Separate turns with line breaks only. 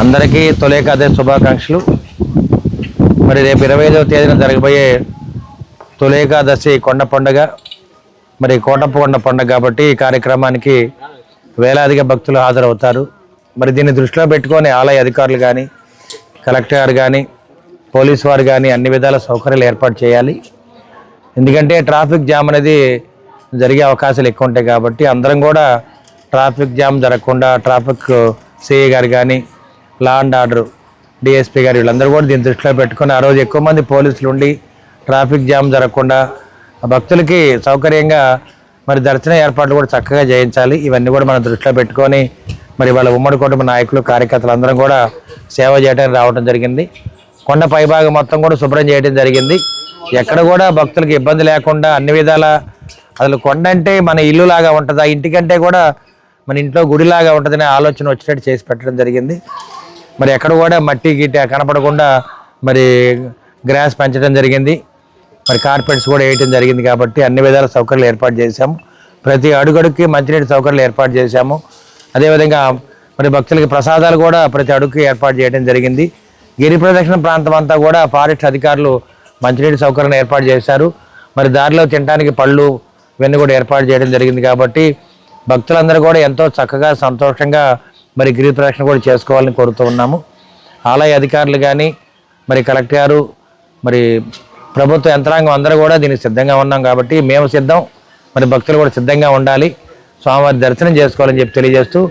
అందరికీ తొలి ఏకాదశి శుభాకాంక్షలు. మరి రేపు 25వ తేదీన జరగబోయే తొలి ఏకాదశి కొండ పండుగ, మరి కోటప్ప కొండ పండుగ కాబట్టి ఈ కార్యక్రమానికి వేలాదిగా భక్తులు హాజరవుతారు. మరి దీన్ని దృష్టిలో పెట్టుకొని ఆలయ అధికారులు కానీ, కలెక్టర్ గారు కానీ, పోలీసు వారు కానీ అన్ని విధాల సౌకర్యాలు ఏర్పాటు చేయాలి. ఎందుకంటే ట్రాఫిక్ జామ్ అనేది జరిగే అవకాశాలు ఎక్కువ ఉంటాయి కాబట్టి అందరం కూడా ట్రాఫిక్ జామ్ జరగకుండా ట్రాఫిక్ సిఐ గారు కానీ, లా అండ్ ఆర్డర్ డిఎస్పీ గారు వీళ్ళందరూ కూడా దీన్ని దృష్టిలో పెట్టుకుని ఆ రోజు ఎక్కువ మంది పోలీసులు ఉండి ట్రాఫిక్ జామ్ జరగకుండా భక్తులకి సౌకర్యంగా మరి దర్శన ఏర్పాట్లు కూడా చక్కగా చేయించాలి. ఇవన్నీ కూడా మనం దృష్టిలో పెట్టుకొని మరి వాళ్ళ ఉమ్మడి కుటుంబ నాయకులు, కార్యకర్తలు అందరం కూడా సేవ చేయడానికి రావడం జరిగింది. కొండ పైభాగం మొత్తం కూడా శుభ్రం చేయడం జరిగింది. ఎక్కడ కూడా భక్తులకి ఇబ్బంది లేకుండా అన్ని విధాల, అసలు కొండ అంటే మన ఇల్లు లాగా ఉంటుంది, ఆ ఇంటికంటే కూడా మన ఇంట్లో గుడిలాగా ఉంటుందనే ఆలోచన వచ్చినట్టు చేసి పెట్టడం జరిగింది. మరి ఎక్కడ కూడా మట్టి గిట్టి కనపడకుండా మరి గ్రాస్ పెంచడం జరిగింది. మరి కార్పెట్స్ కూడా వేయటం జరిగింది. కాబట్టి అన్ని విధాల సౌకర్యాలు ఏర్పాటు చేశాము. ప్రతి అడుగడుక్కి మంచినీటి సౌకర్యాలు ఏర్పాటు చేశాము. అదేవిధంగా మరి భక్తులకి ప్రసాదాలు కూడా ప్రతి అడుగుకి ఏర్పాటు చేయడం జరిగింది. గిరి ప్రదక్షిణ ప్రాంతం అంతా కూడా ఫారెస్ట్ అధికారులు మంచినీటి సౌకర్యాన్ని ఏర్పాటు చేశారు. మరి దారిలో తినడానికి పళ్ళు ఇవన్నీ కూడా ఏర్పాటు చేయడం జరిగింది. కాబట్టి భక్తులందరూ కూడా ఎంతో చక్కగా సంతోషంగా మరి గిరి ప్రదక్షిణ కూడా చేసుకోవాలని కోరుతూ ఉన్నాము. ఆలయ అధికారులు కానీ, మరి కలెక్టర్ గారు, మరి ప్రభుత్వ యంత్రాంగం అందరూ కూడా దీనికి సిద్ధంగా ఉన్నాం. కాబట్టి మేము సిద్ధం, మరి భక్తులు కూడా సిద్ధంగా ఉండాలి, స్వామివారి దర్శనం చేసుకోవాలని చెప్పి తెలియజేస్తూ